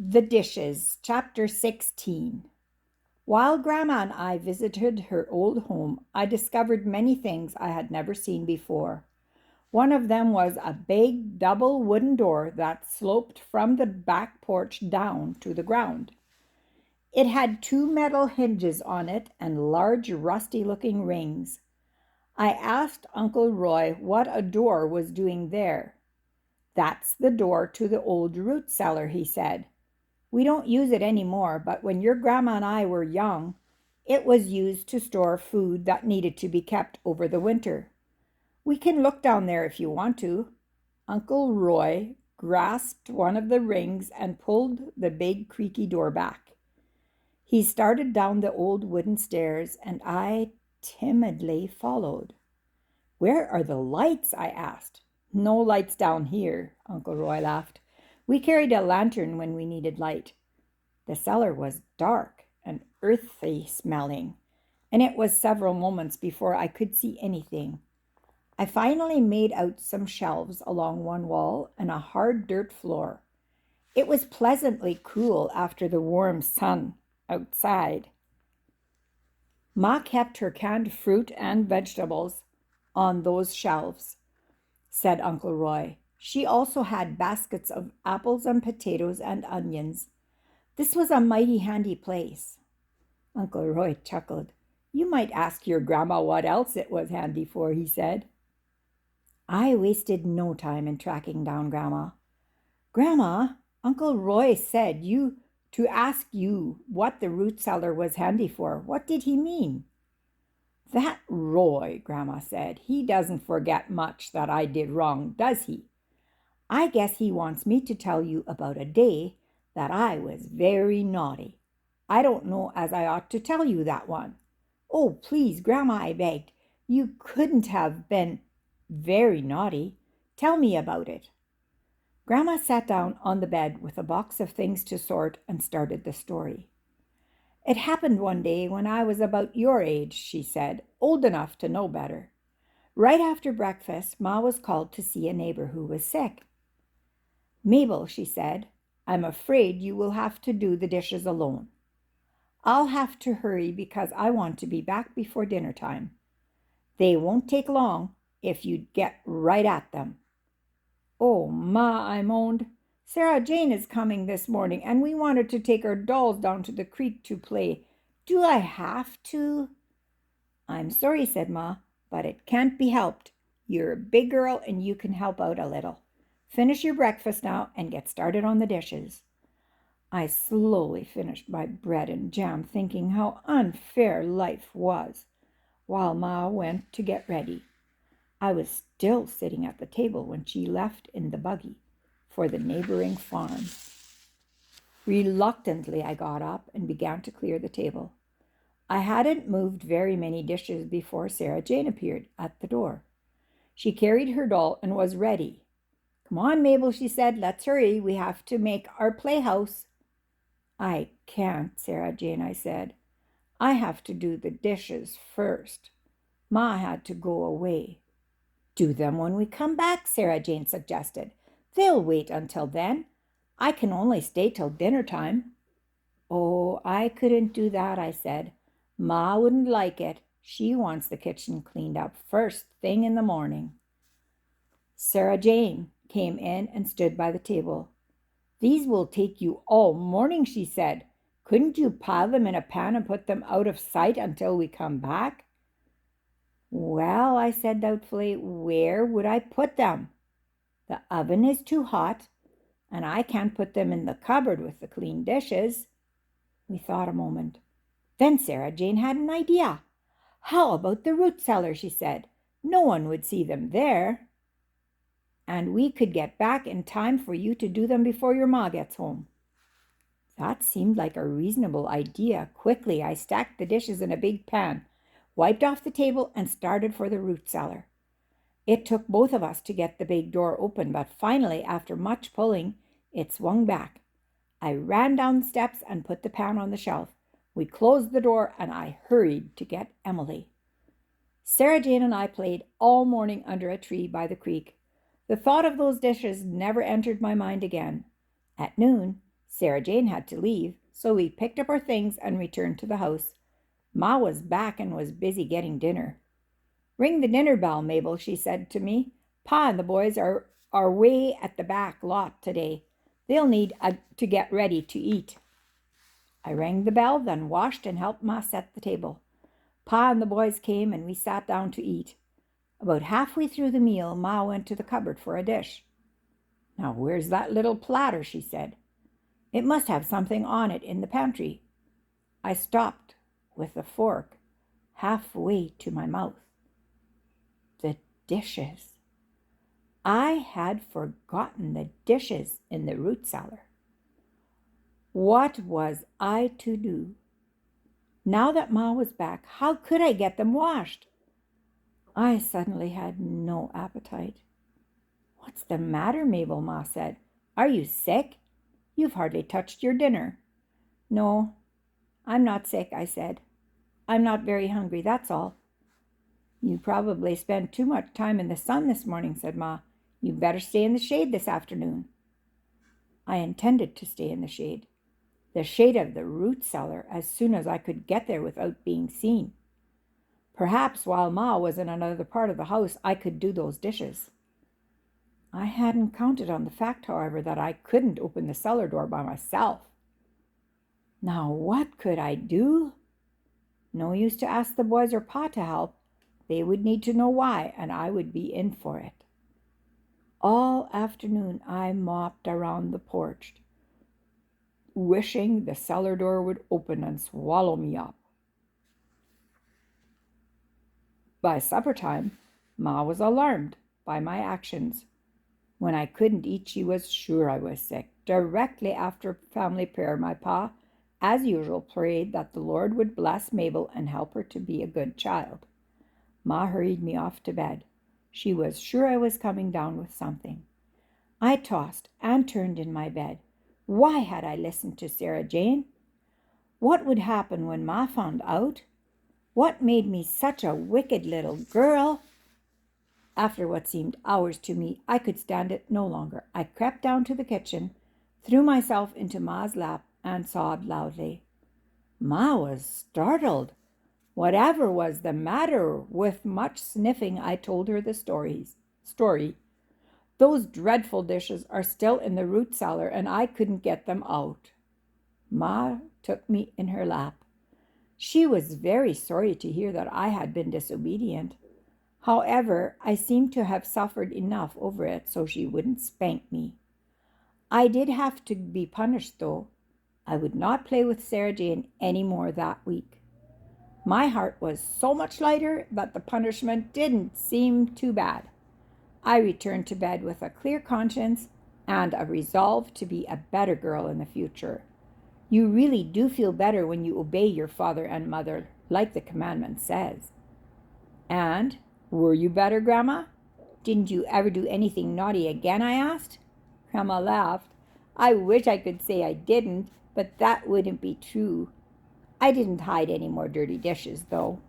The Dishes, Chapter 16. While Grandma and I visited her old home, I discovered many things I had never seen before. One of them was a big double wooden door that sloped from the back porch down to the ground. It had two metal hinges on it and large rusty-looking rings. I asked Uncle Roy what a door was doing there. "That's the door to the old root cellar," he said. "We don't use it anymore, but when your grandma and I were young, it was used to store food that needed to be kept over the winter. We can look down there if you want to." Uncle Roy grasped one of the rings and pulled the big creaky door back. He started down the old wooden stairs, and I timidly followed. "Where are the lights?" I asked. "No lights down here," Uncle Roy laughed. "We carried a lantern when we needed light." The cellar was dark and earthy smelling, and it was several moments before I could see anything. I finally made out some shelves along one wall and a hard dirt floor. It was pleasantly cool after the warm sun outside. Ma kept her canned fruit and vegetables on those shelves, said Uncle Roy. She also had baskets of apples and potatoes and onions. This was a mighty handy place. Uncle Roy chuckled. "You might ask your grandma what else it was handy for," he said. I wasted no time in tracking down Grandma. "Grandma, Uncle Roy said to ask you what the root cellar was handy for. What did he mean?" "That Roy," Grandma said, "he doesn't forget much that I did wrong, does he? I guess he wants me to tell you about a day that I was very naughty. I don't know as I ought to tell you that one." "Oh, please, Grandma," I begged. "You couldn't have been very naughty. Tell me about it." Grandma sat down on the bed with a box of things to sort and started the story. "It happened one day when I was about your age," she said, "old enough to know better. Right after breakfast, Ma was called to see a neighbor who was sick. 'Mabel,' she said, 'I'm afraid you will have to do the dishes alone. I'll have to hurry because I want to be back before dinner time. They won't take long if you'd get right at them.' 'Oh, Ma,' I moaned, 'Sarah Jane is coming this morning, and we wanted to take our dolls down to the creek to play. Do I have to?' 'I'm sorry,' said Ma, 'but it can't be helped. You're a big girl and you can help out a little. Finish your breakfast now and get started on the dishes.' I slowly finished my bread and jam, thinking how unfair life was, while Ma went to get ready. I was still sitting at the table when she left in the buggy for the neighboring farm. Reluctantly, I got up and began to clear the table. I hadn't moved very many dishes before Sarah Jane appeared at the door. She carried her doll and was ready. "Come on, Mabel," she said. "Let's hurry. We have to make our playhouse." "I can't, Sarah Jane," I said. "I have to do the dishes first. Ma had to go away." "Do them when we come back," Sarah Jane suggested. "They'll wait until then. I can only stay till dinner time." "Oh, I couldn't do that," I said. "Ma wouldn't like it. She wants the kitchen cleaned up first thing in the morning." Sarah Jane came in and stood by the table. "These will take you all morning," she said. "Couldn't you pile them in a pan and put them out of sight until we come back?" "Well," I said doubtfully, "where would I put them? The oven is too hot, and I can't put them in the cupboard with the clean dishes." We thought a moment. Then Sarah Jane had an idea. "How about the root cellar?" she said. "No one would see them there. And we could get back in time for you to do them before your ma gets home." That seemed like a reasonable idea. Quickly, I stacked the dishes in a big pan, wiped off the table, and started for the root cellar. It took both of us to get the big door open, but finally, after much pulling, it swung back. I ran down the steps and put the pan on the shelf. We closed the door, and I hurried to get Emily. Sarah Jane and I played all morning under a tree by the creek. The thought of those dishes never entered my mind again. At noon, Sarah Jane had to leave, so we picked up our things and returned to the house. Ma was back and was busy getting dinner. "Ring the dinner bell, Mabel," she said to me. "Pa and the boys are way at the back lot today. They'll need to get ready to eat." I rang the bell, then washed and helped Ma set the table. Pa and the boys came and we sat down to eat. About halfway through the meal, Ma went to the cupboard for a dish. "Now, where's that little platter?" she said. "It must have something on it in the pantry." I stopped with the fork halfway to my mouth. The dishes. I had forgotten the dishes in the root cellar. What was I to do? Now that Ma was back, how could I get them washed? I suddenly had no appetite. "What's the matter, Mabel?" Ma said. "Are you sick? You've hardly touched your dinner." "No, I'm not sick," I said. "I'm not very hungry, that's all." "You probably spent too much time in the sun this morning," said Ma. "You'd better stay in the shade this afternoon." I intended to stay in the shade of the root cellar, as soon as I could get there without being seen. Perhaps while Ma was in another part of the house, I could do those dishes. I hadn't counted on the fact, however, that I couldn't open the cellar door by myself. Now, what could I do? No use to ask the boys or Pa to help. They would need to know why, and I would be in for it. All afternoon I mopped around the porch, wishing the cellar door would open and swallow me up. By supper time, Ma was alarmed by my actions. When I couldn't eat, she was sure I was sick. Directly after family prayer, my Pa, as usual, prayed that the Lord would bless Mabel and help her to be a good child. Ma hurried me off to bed. She was sure I was coming down with something. I tossed and turned in my bed. Why had I listened to Sarah Jane? What would happen when Ma found out? What made me such a wicked little girl? After what seemed hours to me, I could stand it no longer. I crept down to the kitchen, threw myself into Ma's lap, and sobbed loudly. Ma was startled. Whatever was the matter? With much sniffing, I told her the story. "Those dreadful dishes are still in the root cellar, and I couldn't get them out." Ma took me in her lap. She was very sorry to hear that I had been disobedient. However, I seemed to have suffered enough over it, so she wouldn't spank me. I did have to be punished, though. I would not play with Sarah Jane any more that week. My heart was so much lighter that the punishment didn't seem too bad. I returned to bed with a clear conscience and a resolve to be a better girl in the future. You really do feel better when you obey your father and mother, like the commandment says. And were you better, Grandma? Didn't you ever do anything naughty again? I asked. Grandma laughed. I wish I could say I didn't, but that wouldn't be true. I didn't hide any more dirty dishes, though.